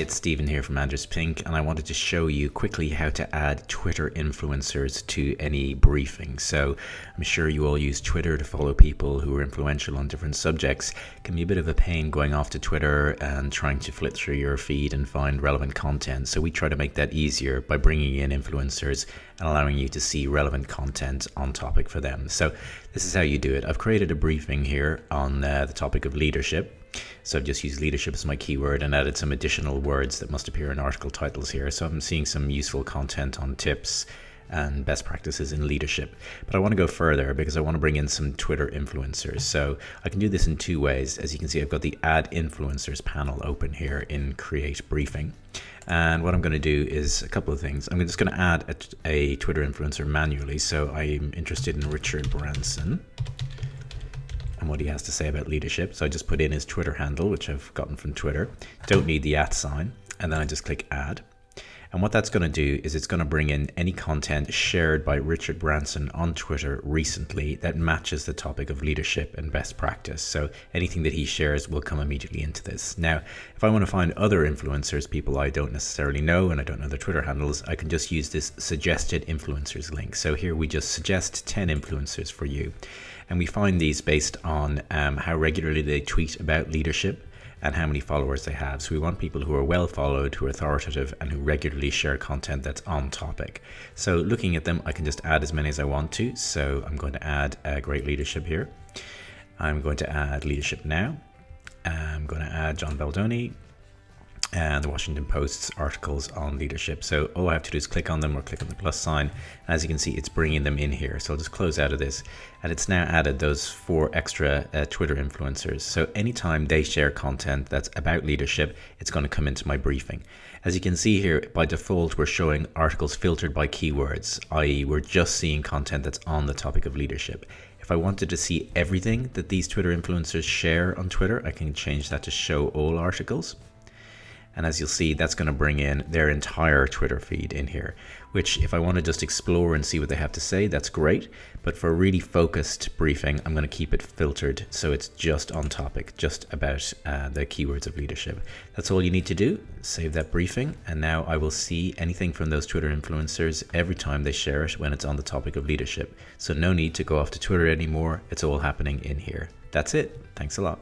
it's Stephen here from Anders Pink, and I wanted to show you quickly how to add Twitter influencers to any briefing. So I'm sure you all use Twitter to follow people who are influential on different subjects. It can be a bit of a pain going off to Twitter and trying to flip through your feed and find relevant content. So we try to make that easier by bringing in influencers and allowing you to see relevant content on topic for them. So this is how you do it. I've created a briefing here on the topic of leadership. So I've just used leadership as my keyword and added some additional words that must appear in article titles here. So I'm seeing some useful content on tips and best practices in leadership. But I want to go further because I want to bring in some Twitter influencers. So I can do this in two ways. As you can see, I've got the Add Influencers panel open here in Create Briefing. And what I'm going to do is a couple of things. I'm just going to add a Twitter influencer manually. So I'm interested in Richard Branson and what he has to say about leadership. So I just put in his Twitter handle, which I've gotten from Twitter. Don't need the @ sign. And then I just click add. And what that's going to do is it's going to bring in any content shared by Richard Branson on Twitter recently that matches the topic of leadership and best practice. So anything that he shares will come immediately into this. Now, if I want to find other influencers, people I don't necessarily know and I don't know their Twitter handles, I can just use this suggested influencers link. So here we just suggest 10 influencers for you. And we find these based on how regularly they tweet about leadership and how many followers they have. So we want people who are well followed, who are authoritative, and who regularly share content that's on topic. So looking at them, I can just add as many as I want to. So I'm going to add Great Leadership here. I'm going to add Leadership Now. I'm going to add John Baldoni and the Washington Post's articles on leadership. So all I have to do is click on them or click on the plus sign. As you can see, it's bringing them in here. So I'll just close out of this. And it's now added those 4 extra Twitter influencers. So anytime they share content that's about leadership, it's going to come into my briefing. As you can see here, by default, we're showing articles filtered by keywords, i.e. we're just seeing content that's on the topic of leadership. If I wanted to see everything that these Twitter influencers share on Twitter, I can change that to show all articles. And as you'll see, that's going to bring in their entire Twitter feed in here, which if I want to just explore and see what they have to say, that's great. But for a really focused briefing, I'm going to keep it filtered so it's just on topic, just about the keywords of leadership. That's all you need to do. Save that briefing. And now I will see anything from those Twitter influencers every time they share it when it's on the topic of leadership. So no need to go off to Twitter anymore. It's all happening in here. That's it. Thanks a lot.